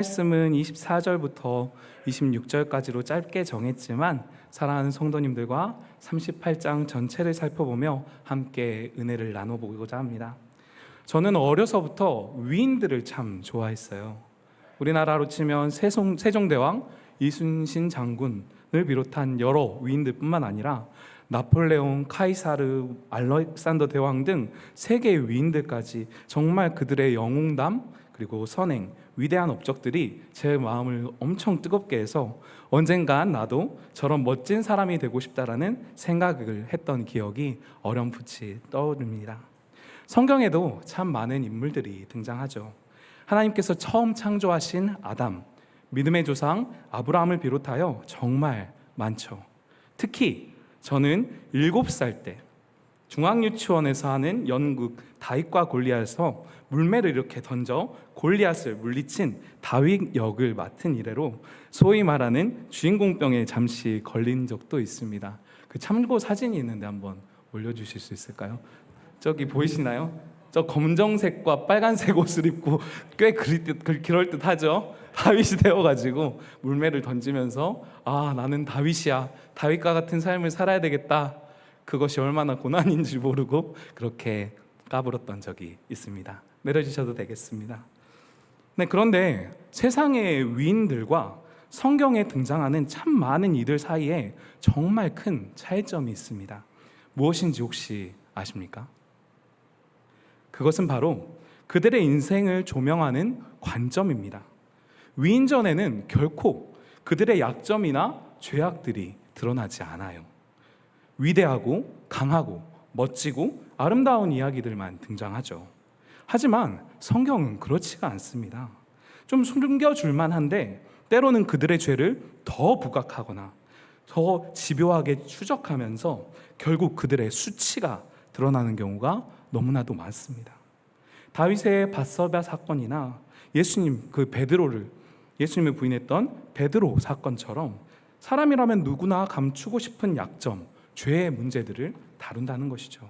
말씀은 24절부터 26절까지로 짧게 정했지만 사랑하는 성도님들과 38장 전체를 살펴보며 함께 은혜를 나눠보고자 합니다. 저는 어려서부터 위인들을 참 좋아했어요. 우리나라로 치면 세종대왕, 이순신 장군을 비롯한 여러 위인들뿐만 아니라 나폴레옹, 카이사르, 알렉산더 대왕 등 세계의 위인들까지 정말 그들의 영웅담 그리고 선행, 위대한 업적들이 제 마음을 엄청 뜨겁게 해서 언젠간 나도 저런 멋진 사람이 되고 싶다라는 생각을 했던 기억이 어렴풋이 떠오릅니다. 성경에도 참 많은 인물들이 등장하죠. 하나님께서 처음 창조하신 아담, 믿음의 조상 아브라함을 비롯하여 정말 많죠. 특히 저는 7살 때 중앙유치원에서 하는 연극 다윗과 골리앗에서 물매를 이렇게 던져 골리앗을 물리친 다윗 역을 맡은 이래로 소위 말하는 주인공병에 잠시 걸린 적도 있습니다. 그 참고 사진이 있는데 한번 올려주실 수 있을까요? 저기 보이시나요? 저 검정색과 빨간색 옷을 입고 꽤 그럴듯하죠? 다윗이 되어가지고 물매를 던지면서 나는 다윗이야, 다윗과 같은 삶을 살아야 되겠다, 그것이 얼마나 고난인지 모르고 그렇게 까불었던 적이 있습니다. 내려주셔도 되겠습니다. 네, 그런데 세상의 위인들과 성경에 등장하는 참 많은 이들 사이에 정말 큰 차이점이 있습니다. 무엇인지 혹시 아십니까? 그것은 바로 그들의 인생을 조명하는 관점입니다. 위인전에는 결코 그들의 약점이나 죄악들이 드러나지 않아요. 위대하고 강하고 멋지고 아름다운 이야기들만 등장하죠. 하지만 성경은 그렇지가 않습니다. 좀 숨겨줄만 한데 때로는 그들의 죄를 더 부각하거나 더 집요하게 추적하면서 결국 그들의 수치가 드러나는 경우가 너무나도 많습니다. 다윗의 밧세바 사건이나 예수님을 부인했던 베드로 사건처럼 사람이라면 누구나 감추고 싶은 약점, 죄의 문제들을 다룬다는 것이죠.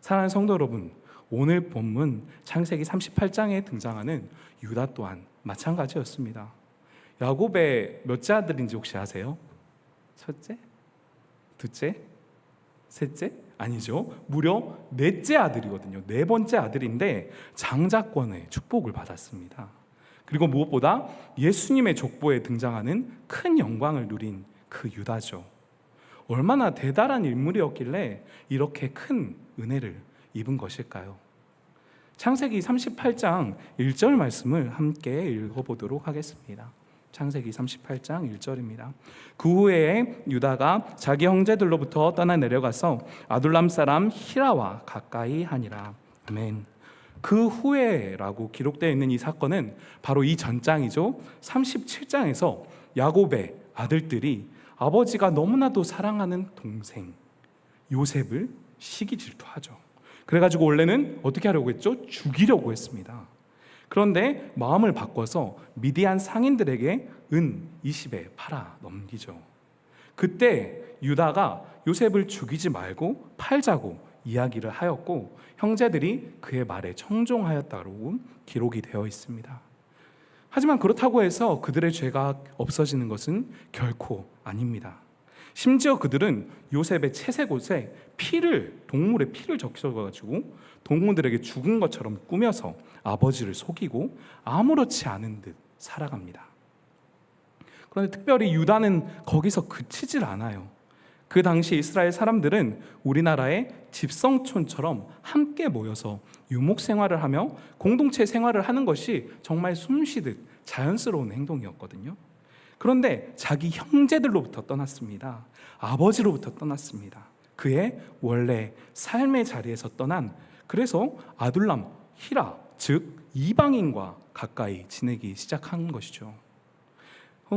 사랑하는 성도 여러분, 오늘 본문 창세기 38장에 등장하는 유다 또한 마찬가지였습니다. 야곱의 몇째 아들인지 혹시 아세요? 첫째? 둘째? 셋째? 아니죠. 무려 넷째 아들이거든요. 네 번째 아들인데 장자권의 축복을 받았습니다. 그리고 무엇보다 예수님의 족보에 등장하는 큰 영광을 누린 그 유다죠. 얼마나 대단한 인물이었길래 이렇게 큰 은혜를 입은 것일까요? 창세기 38장 1절 말씀을 함께 읽어보도록 하겠습니다. 창세기 38장 1절입니다. 그 후에 유다가 자기 형제들로부터 떠나 내려가서 아둘람 사람 히라와 가까이 하니라. 아멘. 그 후에라고 기록되어 있는 이 사건은 바로 이 전장이죠. 37장에서 야곱의 아들들이 아버지가 너무나도 사랑하는 동생 요셉을 시기 질투하죠. 그래가지고 원래는 어떻게 하려고 했죠? 죽이려고 했습니다. 그런데 마음을 바꿔서 미디안 상인들에게 은 20에 팔아 넘기죠. 그때 유다가 요셉을 죽이지 말고 팔자고 이야기를 하였고 형제들이 그의 말에 청종하였다고 기록이 되어 있습니다. 하지만 그렇다고 해서 그들의 죄가 없어지는 것은 결코 아닙니다. 심지어 그들은 요셉의 채색 옷에 동물의 피를 적셔가지고 동물들에게 죽은 것처럼 꾸며서 아버지를 속이고 아무렇지 않은 듯 살아갑니다. 그런데 특별히 유다는 거기서 그치질 않아요. 그 당시 이스라엘 사람들은 우리나라의 집성촌처럼 함께 모여서 유목 생활을 하며 공동체 생활을 하는 것이 정말 숨쉬듯 자연스러운 행동이었거든요. 그런데 자기 형제들로부터 떠났습니다. 아버지로부터 떠났습니다. 그의 원래 삶의 자리에서 떠난, 그래서 아둘람, 히라, 즉 이방인과 가까이 지내기 시작한 것이죠.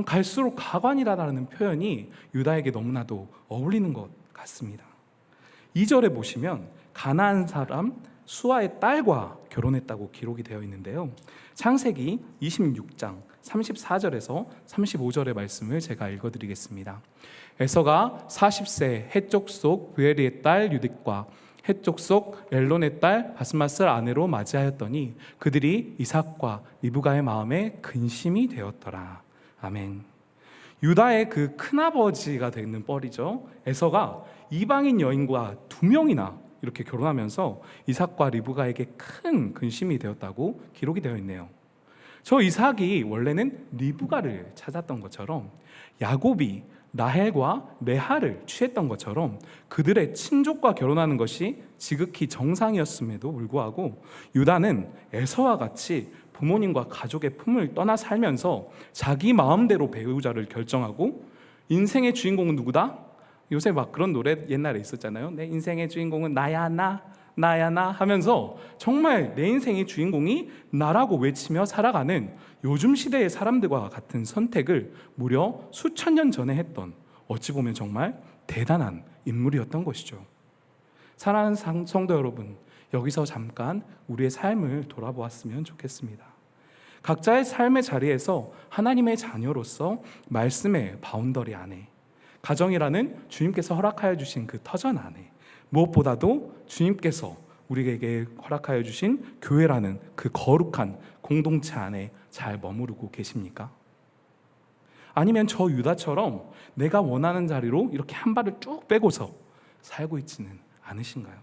갈수록 가관이라는 표현이 유다에게 너무나도 어울리는 것 같습니다. 2절에 보시면 가나안 사람 수아의 딸과 결혼했다고 기록이 되어 있는데요. 창세기 26장 34절에서 35절의 말씀을 제가 읽어드리겠습니다. 에서가 40세 해족 속 부에리의 딸 유딧과 해쪽 속 엘론의 딸 바스맛을 아내로 맞이하였더니 그들이 이삭과 리브가의 마음에 근심이 되었더라. 아멘. 유다의 그 큰아버지가 되는 뻘이죠. 에서가 이방인 여인과 2명이나 이렇게 결혼하면서 이삭과 리브가에게 큰 근심이 되었다고 기록이 되어 있네요. 저 이삭이 원래는 리브가를 찾았던 것처럼 야곱이 라헬과 레아를 취했던 것처럼 그들의 친족과 결혼하는 것이 지극히 정상이었음에도 불구하고 유다는 에서와 같이 부모님과 가족의 품을 떠나 살면서 자기 마음대로 배우자를 결정하고 인생의 주인공은 누구다? 요새 막 그런 노래 옛날에 있었잖아요. 내 인생의 주인공은 나야 나야 나 하면서 정말 내 인생의 주인공이 나라고 외치며 살아가는 요즘 시대의 사람들과 같은 선택을 무려 수천 년 전에 했던, 어찌 보면 정말 대단한 인물이었던 것이죠. 사랑하는 성도 여러분, 여기서 잠깐 우리의 삶을 돌아보았으면 좋겠습니다. 각자의 삶의 자리에서 하나님의 자녀로서 말씀의 바운더리 안에, 가정이라는 주님께서 허락하여 주신 그 터전 안에, 무엇보다도 주님께서 우리에게 허락하여 주신 교회라는 그 거룩한 공동체 안에 잘 머무르고 계십니까? 아니면 저 유다처럼 내가 원하는 자리로 이렇게 한 발을 쭉 빼고서 살고 있지는 않으신가요?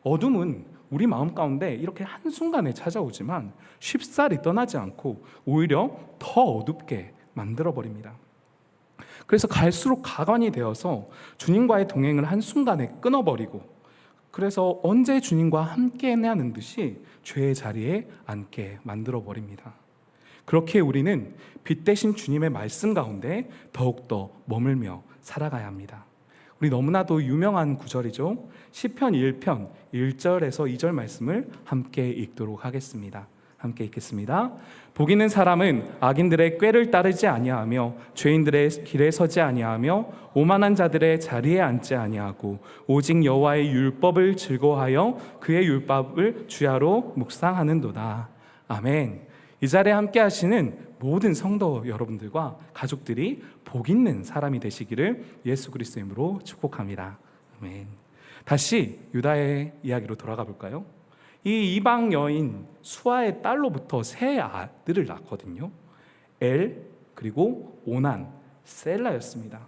어둠은 우리 마음 가운데 이렇게 한순간에 찾아오지만 쉽사리 떠나지 않고 오히려 더 어둡게 만들어버립니다. 그래서 갈수록 가관이 되어서 주님과의 동행을 한순간에 끊어버리고, 그래서 언제 주님과 함께 해내는 듯이 죄의 자리에 앉게 만들어버립니다. 그렇게 우리는 빛 대신 주님의 말씀 가운데 더욱더 머물며 살아가야 합니다. 우리 너무나도 유명한 구절이죠. 시편 1편 1절에서 2절 말씀을 함께 읽도록 하겠습니다. 함께 읽겠습니다. 복 있는 사람은 악인들의 꾀를 따르지 아니하며 죄인들의 길에 서지 아니하며 오만한 자들의 자리에 앉지 아니하고 오직 여호와의 율법을 즐거워하여 그의 율법을 주야로 묵상하는도다. 아멘. 이 자리에 함께 하시는 모든 성도 여러분들과 가족들이 복 있는 사람이 되시기를 예수 그리스도의 이름으로 축복합니다. 아멘. 다시 유다의 이야기로 돌아가 볼까요? 이 이방 여인 수아의 딸로부터 3 아들을 낳거든요. 엘, 그리고 오난, 셀라였습니다.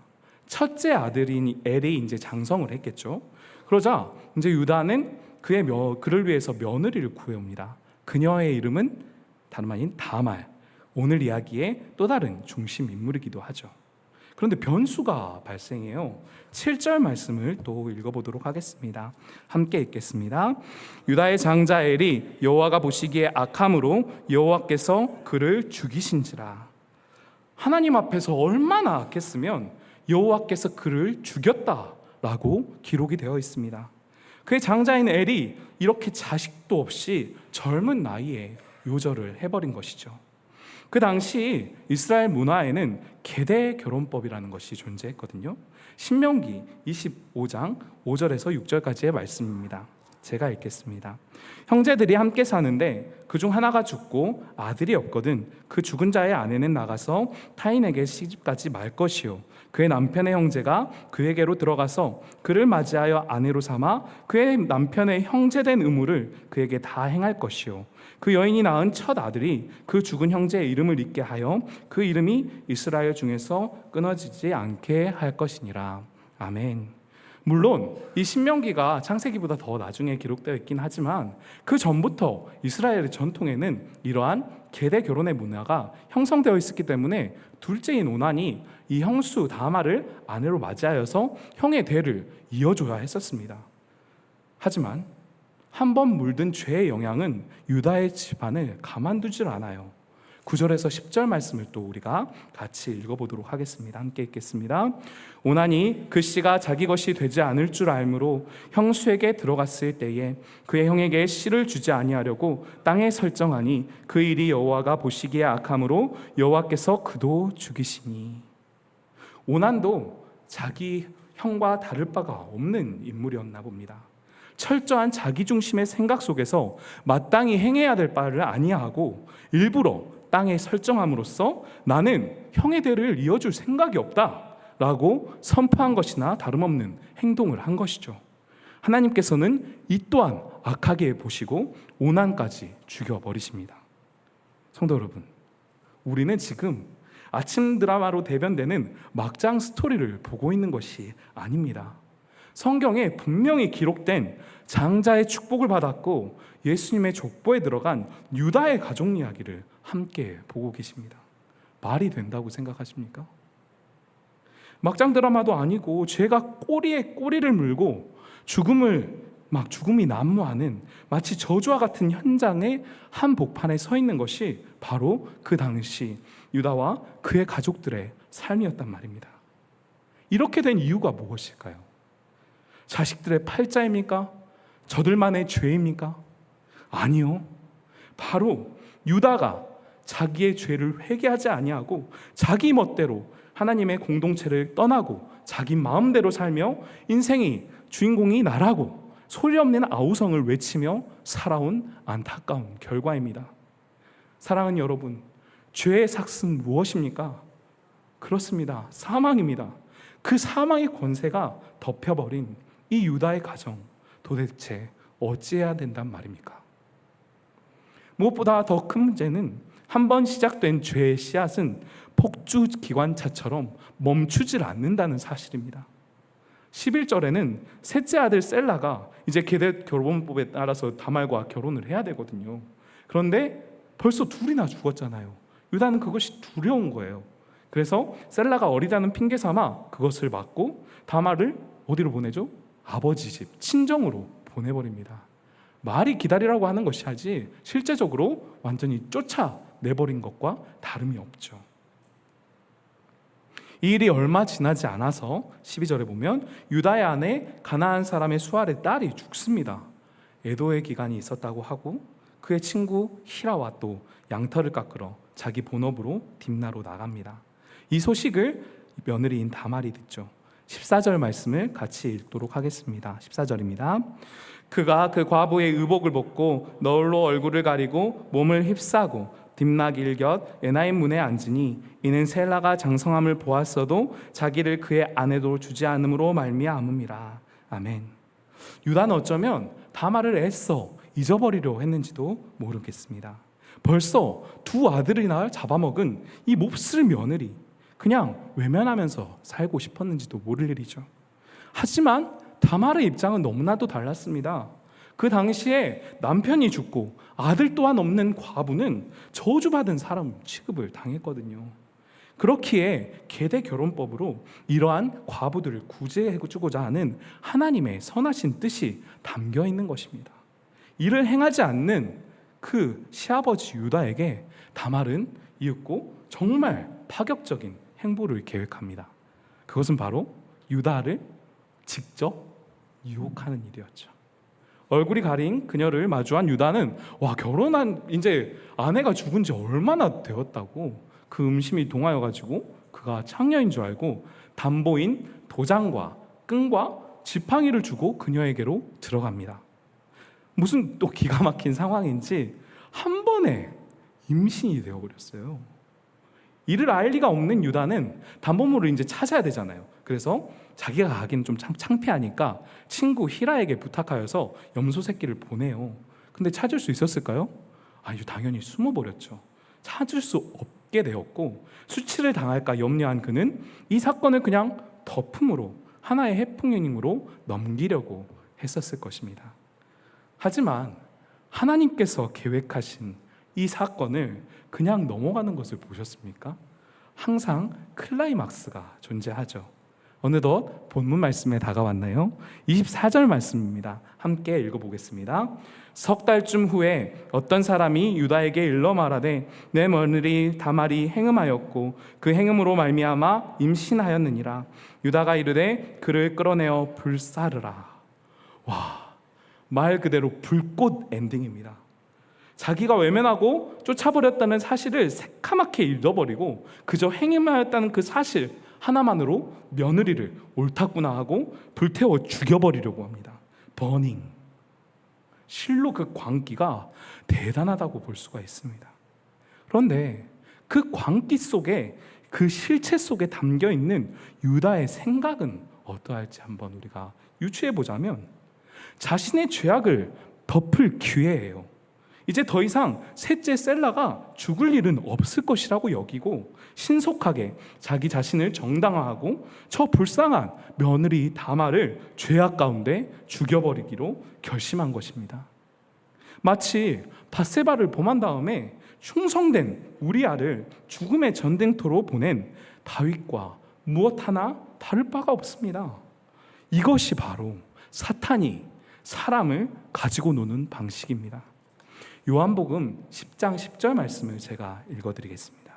첫째 아들인 엘이 이제 장성을 했겠죠. 그러자 이제 유다는 그를 위해서 며느리를 구해옵니다. 그녀의 이름은 다름 아닌 다말, 오늘 이야기의 또 다른 중심 인물이기도 하죠. 그런데 변수가 발생해요. 7절 말씀을 또 읽어보도록 하겠습니다. 함께 읽겠습니다. 유다의 장자 엘이 여호와가 보시기에 악함으로 여호와께서 그를 죽이신지라. 하나님 앞에서 얼마나 악했으면 여호와께서 그를 죽였다라고 기록이 되어 있습니다. 그의 장자인 엘이 이렇게 자식도 없이 젊은 나이에 요절을 해버린 것이죠. 그 당시 이스라엘 문화에는 계대 결혼법이라는 것이 존재했거든요. 신명기 25장 5절에서 6절까지의 말씀입니다. 제가 읽겠습니다. 형제들이 함께 사는데 그중 하나가 죽고 아들이 없거든 그 죽은 자의 아내는 나가서 타인에게 시집가지 말 것이요 그의 남편의 형제가 그에게로 들어가서 그를 맞이하여 아내로 삼아 그의 남편의 형제된 의무를 그에게 다 행할 것이요 그 여인이 낳은 첫 아들이 그 죽은 형제의 이름을 잊게 하여 그 이름이 이스라엘 중에서 끊어지지 않게 할 것이니라. 아멘. 물론 이 신명기가 창세기보다 더 나중에 기록되어 있긴 하지만 그 전부터 이스라엘의 전통에는 이러한 계대 결혼의 문화가 형성되어 있었기 때문에 둘째인 오난이 이 형수 다말을 아내로 맞이하여서 형의 대를 이어줘야 했었습니다. 하지만 한 번 물든 죄의 영향은 유다의 집안을 가만두질 않아요. 9절에서 10절 말씀을 또 우리가 같이 읽어보도록 하겠습니다. 함께 읽겠습니다. 오난이 그 씨가 자기 것이 되지 않을 줄 알므로 형수에게 들어갔을 때에 그의 형에게 씨를 주지 아니하려고 땅에 설정하니 그 일이 여호와가 보시기에 악함으로 여호와께서 그도 죽이시니. 오난도 자기 형과 다를 바가 없는 인물이었나 봅니다. 철저한 자기중심의 생각 속에서 마땅히 행해야 될 바를 아니하고 일부러 땅에 설정함으로써 나는 형의 대를 이어줄 생각이 없다라고 선포한 것이나 다름없는 행동을 한 것이죠. 하나님께서는 이 또한 악하게 보시고 오난까지 죽여버리십니다. 성도 여러분, 우리는 지금 아침 드라마로 대변되는 막장 스토리를 보고 있는 것이 아닙니다. 성경에 분명히 기록된 장자의 축복을 받았고 예수님의 족보에 들어간 유다의 가족 이야기를 함께 보고 계십니다. 말이 된다고 생각하십니까? 막장 드라마도 아니고 죄가 꼬리에 꼬리를 물고 죽음이 난무하는 마치 저주와 같은 현장의 한복판에 서 있는 것이 바로 그 당시 유다와 그의 가족들의 삶이었단 말입니다. 이렇게 된 이유가 무엇일까요? 자식들의 팔자입니까? 저들만의 죄입니까? 아니요. 바로 유다가 자기의 죄를 회개하지 아니하고 자기 멋대로 하나님의 공동체를 떠나고 자기 마음대로 살며 인생이 주인공이 나라고 소리 없는 아우성을 외치며 살아온 안타까운 결과입니다. 사랑하는 여러분, 죄의 삭은 무엇입니까? 그렇습니다. 사망입니다. 그 사망의 권세가 덮여버린 이 유다의 가정, 도대체 어찌해야 된단 말입니까? 무엇보다 더 큰 문제는 한 번 시작된 죄의 씨앗은 폭주 기관차처럼 멈추질 않는다는 사실입니다. 11절에는 셋째 아들 셀라가 이제 계대 결혼법에 따라서 다말과 결혼을 해야 되거든요. 그런데 벌써 둘이나 죽었잖아요. 유다는 그것이 두려운 거예요. 그래서 셀라가 어리다는 핑계 삼아 그것을 막고 다말을 어디로 보내죠? 아버지 집, 친정으로 보내버립니다. 말이 기다리라고 하는 것이 하지 실제적으로 완전히 쫓아내버린 것과 다름이 없죠. 이 일이 얼마 지나지 않아서 12절에 보면 유다의 아내 가나안 사람의 수알의 딸이 죽습니다. 애도의 기간이 있었다고 하고 그의 친구 히라와 또 양털을 깎으러 자기 본업으로 딥나로 나갑니다. 이 소식을 며느리인 다말이 듣죠. 14절 말씀을 같이 읽도록 하겠습니다. 14절입니다. 그가 그 과부의 의복을 벗고 널로 얼굴을 가리고 몸을 휩싸고 딥나 길곁 에나임 문에 앉으니 이는 셀라가 장성함을 보았어도 자기를 그의 아내도 주지 않음으로 말미암음이라. 아멘. 유다는 어쩌면 다말을 애써 잊어버리려 했는지도 모르겠습니다. 벌써 두 아들이나 잡아먹은 이 몹쓸 며느리, 그냥 외면하면서 살고 싶었는지도 모를 일이죠. 하지만 다말의 입장은 너무나도 달랐습니다. 그 당시에 남편이 죽고 아들 또한 없는 과부는 저주받은 사람 취급을 당했거든요. 그렇기에 계대 결혼법으로 이러한 과부들을 구제해주고자 하는 하나님의 선하신 뜻이 담겨 있는 것입니다. 이를 행하지 않는 그 시아버지 유다에게 다말은 이윽고 정말 파격적인 행보를 계획합니다. 그것은 바로 유다를 직접 유혹하는 일이었죠. 얼굴이 가린 그녀를 마주한 유다는 결혼한 이제 아내가 죽은 지 얼마나 되었다고 그 음심이 동하여가지고 그가 창녀인 줄 알고 담보인 도장과 끈과 지팡이를 주고 그녀에게로 들어갑니다. 무슨 또 기가 막힌 상황인지 한 번에 임신이 되어버렸어요. 이를 알 리가 없는 유다는 담보물을 이제 찾아야 되잖아요. 그래서 자기가 가기는 좀 창피하니까 친구 히라에게 부탁하여서 염소 새끼를 보내요. 근데 찾을 수 있었을까요? 아니요, 당연히 숨어버렸죠. 찾을 수 없게 되었고 수치를 당할까 염려한 그는 이 사건을 그냥 덮음으로 하나의 해프닝으로 넘기려고 했었을 것입니다. 하지만 하나님께서 계획하신 이 사건을 그냥 넘어가는 것을 보셨습니까? 항상 클라이막스가 존재하죠. 어느덧 본문 말씀에 다가왔나요? 24절 말씀입니다. 함께 읽어보겠습니다. 석 달쯤 후에 어떤 사람이 유다에게 일러 말하되 내 며느리 다말이 행음하였고 그 행음으로 말미암아 임신하였느니라. 유다가 이르되 그를 끌어내어 불사르라. 말 그대로 불꽃 엔딩입니다. 자기가 외면하고 쫓아버렸다는 사실을 새카맣게 잃어버리고 그저 행음하였다는 그 사실 하나만으로 며느리를 옳았구나 하고 불태워 죽여버리려고 합니다. 버닝. 실로 그 광기가 대단하다고 볼 수가 있습니다. 그런데 그 광기 속에 그 실체 속에 담겨있는 유다의 생각은 어떠할지 한번 우리가 유추해 보자면 자신의 죄악을 덮을 기회예요. 이제 더 이상 셋째 셀라가 죽을 일은 없을 것이라고 여기고 신속하게 자기 자신을 정당화하고 저 불쌍한 며느리 다말을 죄악 가운데 죽여버리기로 결심한 것입니다. 마치 밧세바를 범한 다음에 충성된 우리아를 죽음의 전쟁터로 보낸 다윗과 무엇 하나 다를 바가 없습니다. 이것이 바로 사탄이 사람을 가지고 노는 방식입니다. 요한복음 10장 10절 말씀을 제가 읽어드리겠습니다.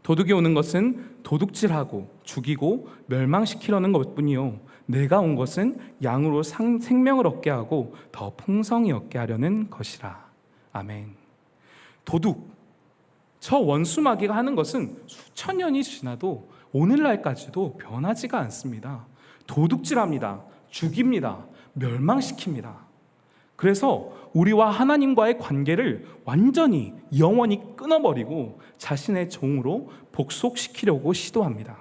도둑이 오는 것은 도둑질하고 죽이고 멸망시키려는 것뿐이요 내가 온 것은 양으로 생명을 얻게 하고 더 풍성히 얻게 하려는 것이라. 아멘. 도둑, 저 원수 마귀가 하는 것은 수천 년이 지나도 오늘날까지도 변하지가 않습니다. 도둑질합니다. 죽입니다. 멸망시킵니다. 그래서 우리와 하나님과의 관계를 완전히 영원히 끊어버리고 자신의 종으로 복속시키려고 시도합니다.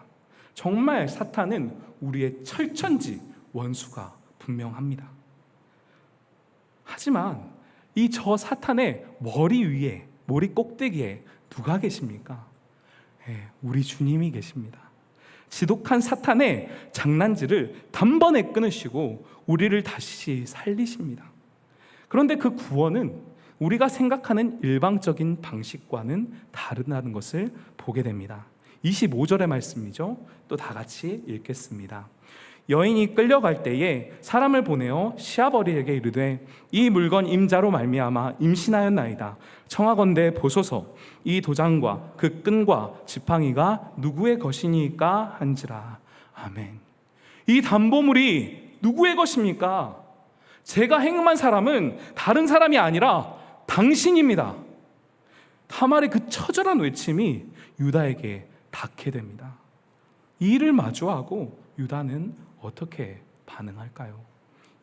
정말 사탄은 우리의 철천지 원수가 분명합니다. 하지만 이 저 사탄의 머리 위에, 머리 꼭대기에 누가 계십니까? 우리 주님이 계십니다. 지독한 사탄의 장난질을 단번에 끊으시고 우리를 다시 살리십니다. 그런데 그 구원은 우리가 생각하는 일방적인 방식과는 다르다는 것을 보게 됩니다. 25절의 말씀이죠. 또 다 같이 읽겠습니다. 여인이 끌려갈 때에 사람을 보내어 시아버리에게 이르되 이 물건 임자로 말미암아 임신하였나이다. 청하건대 보소서 이 도장과 그 끈과 지팡이가 누구의 것이니까 한지라. 아멘. 이 담보물이 누구의 것입니까? 제가 행음한 사람은 다른 사람이 아니라 당신입니다. 다말의 그 처절한 외침이 유다에게 닿게 됩니다. 이 일을 마주하고 유다는 어떻게 반응할까요?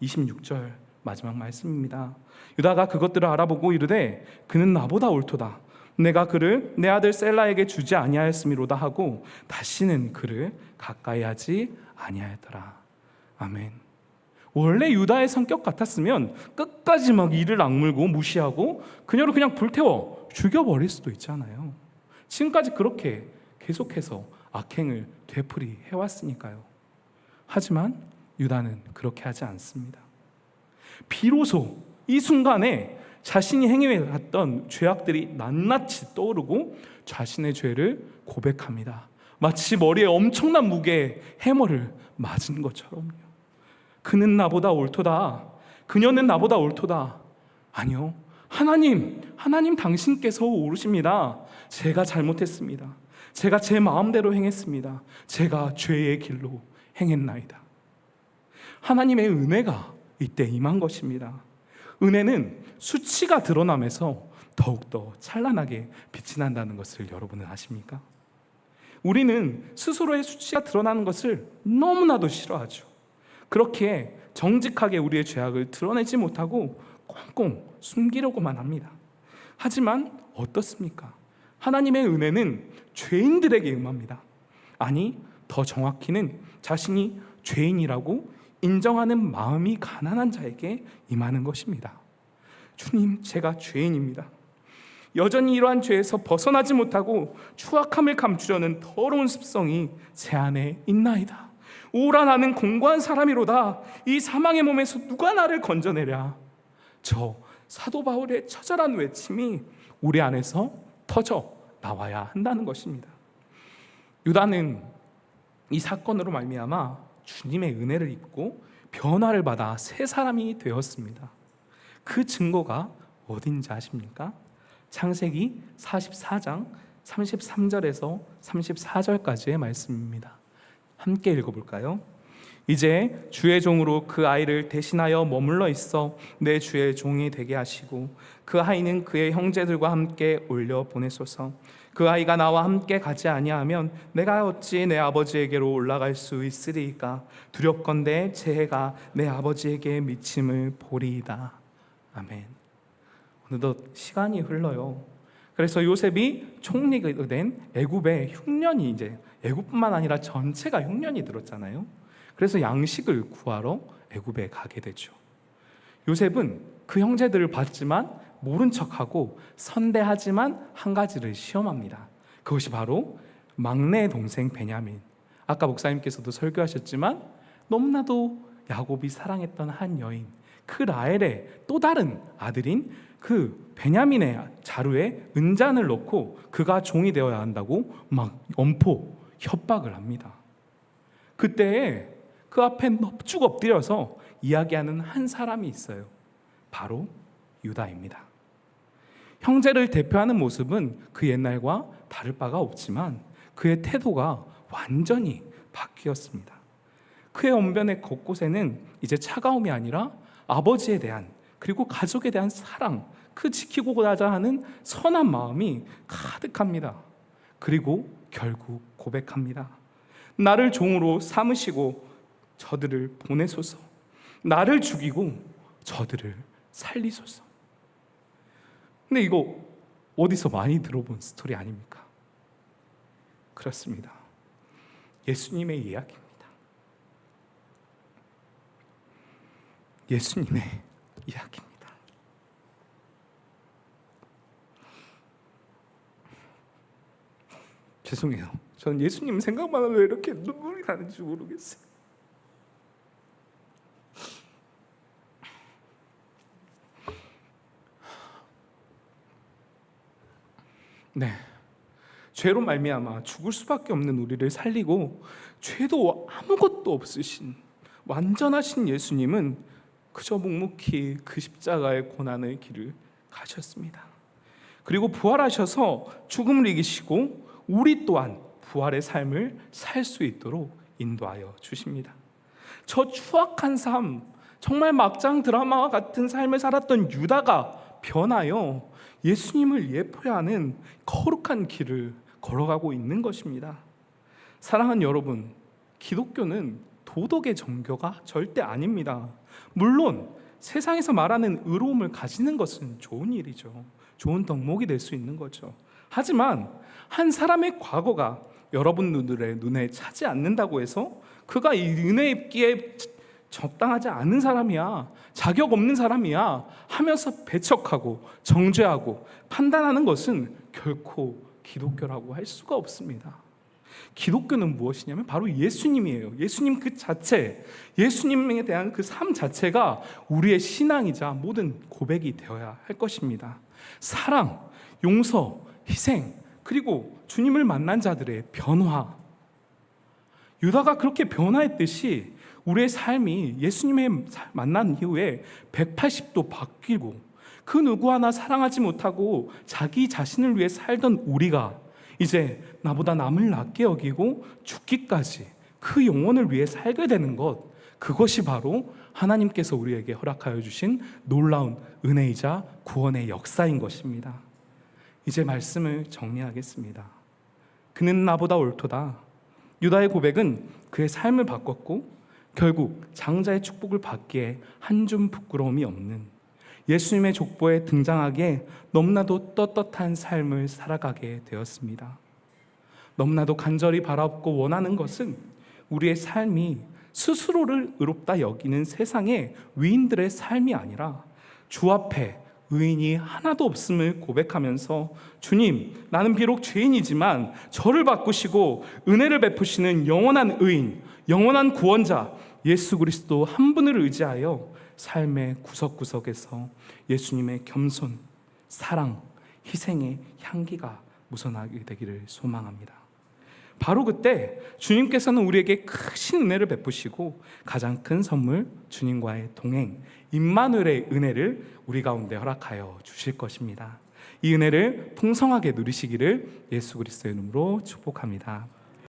26절 마지막 말씀입니다. 유다가 그것들을 알아보고 이르되 그는 나보다 옳도다. 내가 그를 내 아들 셀라에게 주지 아니하였음이로다 하고 다시는 그를 가까이 하지 아니하였더라. 아멘. 원래 유다의 성격 같았으면 끝까지 막 이를 악물고 무시하고 그녀를 그냥 불태워 죽여버릴 수도 있잖아요. 지금까지 그렇게 계속해서 악행을 되풀이 해왔으니까요. 하지만 유다는 그렇게 하지 않습니다. 비로소 이 순간에 자신이 행해왔던 죄악들이 낱낱이 떠오르고 자신의 죄를 고백합니다. 마치 머리에 엄청난 무게의 해머를 맞은 것처럼요. 그는 나보다 옳도다. 그녀는 나보다 옳도다. 아니요, 하나님 당신께서 옳으십니다. 제가 잘못했습니다. 제가 제 마음대로 행했습니다. 제가 죄의 길로 행했나이다. 하나님의 은혜가 이때 임한 것입니다. 은혜는 수치가 드러나면서 더욱더 찬란하게 빛이 난다는 것을 여러분은 아십니까? 우리는 스스로의 수치가 드러나는 것을 너무나도 싫어하죠. 그렇게 정직하게 우리의 죄악을 드러내지 못하고 꽁꽁 숨기려고만 합니다. 하지만 어떻습니까? 하나님의 은혜는 죄인들에게 임합니다. 아니, 더 정확히는 자신이 죄인이라고 인정하는 마음이 가난한 자에게 임하는 것입니다. 주님, 제가 죄인입니다. 여전히 이러한 죄에서 벗어나지 못하고 추악함을 감추려는 더러운 습성이 제 안에 있나이다. 오라, 나는 공고한 사람이로다. 이 사망의 몸에서 누가 나를 건져내랴. 저 사도 바울의 처절한 외침이 우리 안에서 터져 나와야 한다는 것입니다. 유다는 이 사건으로 말미암아 주님의 은혜를 입고 변화를 받아 새 사람이 되었습니다. 그 증거가 어딘지 아십니까? 창세기 44장 33절에서 34절까지의 말씀입니다. 함께 읽어볼까요? 이제 주의 종으로 그 아이를 대신하여 머물러 있어 내 주의 종이 되게 하시고 그 아이는 그의 형제들과 함께 올려 보내소서. 그 아이가 나와 함께 가지 아니하면 내가 어찌 내 아버지에게로 올라갈 수 있으리이까. 두렵건대 제 해가 내 아버지에게 미침을 보리이다. 아멘. 어느덧 시간이 흘러요. 그래서 요셉이 총리가 된 애굽의 흉년이 이제 애굽뿐만 아니라 전체가 흉년이 들었잖아요. 그래서 양식을 구하러 애굽에 가게 되죠. 요셉은 그 형제들을 봤지만 모른 척하고 선대하지만 한 가지를 시험합니다. 그것이 바로 막내 동생 베냐민. 아까 목사님께서도 설교하셨지만 너무나도 야곱이 사랑했던 한 여인, 그 라헬의 또 다른 아들인 그 베냐민의 자루에 은잔을 넣고 그가 종이 되어야 한다고 막 엄포 협박을 합니다. 그때에 그 앞에 넙죽 엎드려서 이야기하는 한 사람이 있어요. 바로 유다입니다. 형제를 대표하는 모습은 그 옛날과 다를 바가 없지만 그의 태도가 완전히 바뀌었습니다. 그의 언변의 곳곳에는 이제 차가움이 아니라 아버지에 대한, 그리고 가족에 대한 사랑, 그 지키고자 하는 선한 마음이 가득합니다. 그리고 결국 고백합니다. 나를 종으로 삼으시고 저들을 보내소서. 나를 죽이고 저들을 살리소서. 근데 이거 어디서 많이 들어본 스토리 아닙니까? 그렇습니다. 예수님의 이야기입니다. 예수님의 이야기입니다. 죄송해요. 저는 예수님 생각만 하면 왜 이렇게 눈물이 나는지 모르겠어요. 네, 죄로 말미암아 죽을 수밖에 없는 우리를 살리고 죄도 아무것도 없으신 완전하신 예수님은 그저 묵묵히 그 십자가의 고난의 길을 가셨습니다. 그리고 부활하셔서 죽음을 이기시고 우리 또한 부활의 삶을 살 수 있도록 인도하여 주십니다. 저 추악한 삶, 정말 막장 드라마와 같은 삶을 살았던 유다가 변하여 예수님을 예표하는 거룩한 길을 걸어가고 있는 것입니다. 사랑하는 여러분, 기독교는 도덕의 종교가 절대 아닙니다. 물론 세상에서 말하는 의로움을 가지는 것은 좋은 일이죠. 좋은 덕목이 될 수 있는 거죠. 하지만 한 사람의 과거가 여러분들의 눈에 차지 않는다고 해서 그가 이 은혜 입기에 적당하지 않은 사람이야, 자격 없는 사람이야 하면서 배척하고 정죄하고 판단하는 것은 결코 기독교라고 할 수가 없습니다. 기독교는 무엇이냐면 바로 예수님이에요. 예수님 그 자체, 예수님에 대한 그 삶 자체가 우리의 신앙이자 모든 고백이 되어야 할 것입니다. 사랑, 용서, 희생, 그리고 주님을 만난 자들의 변화. 유다가 그렇게 변화했듯이 우리의 삶이 예수님을 만난 이후에 180도 바뀌고 그 누구 하나 사랑하지 못하고 자기 자신을 위해 살던 우리가 이제 나보다 남을 낮게 여기고 죽기까지 그 영혼을 위해 살게 되는 것, 그것이 바로 하나님께서 우리에게 허락하여 주신 놀라운 은혜이자 구원의 역사인 것입니다. 이제 말씀을 정리하겠습니다. 그는 나보다 옳도다. 유다의 고백은 그의 삶을 바꿨고 결국 장자의 축복을 받기에 한 줌 부끄러움이 없는 예수님의 족보에 등장하기에 너무나도 떳떳한 삶을 살아가게 되었습니다. 너무나도 간절히 바라고 원하는 것은 우리의 삶이 스스로를 의롭다 여기는 세상의 위인들의 삶이 아니라 주 앞에 의인이 하나도 없음을 고백하면서 주님, 나는 비록 죄인이지만 저를 바꾸시고 은혜를 베푸시는 영원한 의인, 영원한 구원자 예수 그리스도 한 분을 의지하여 삶의 구석구석에서 예수님의 겸손, 사랑, 희생의 향기가 묻어나게 되기를 소망합니다. 바로 그때 주님께서는 우리에게 크신 은혜를 베푸시고 가장 큰 선물, 주님과의 동행, 임마누엘의 은혜를 우리 가운데 허락하여 주실 것입니다. 이 은혜를 풍성하게 누리시기를 예수 그리스도의 이름으로 축복합니다.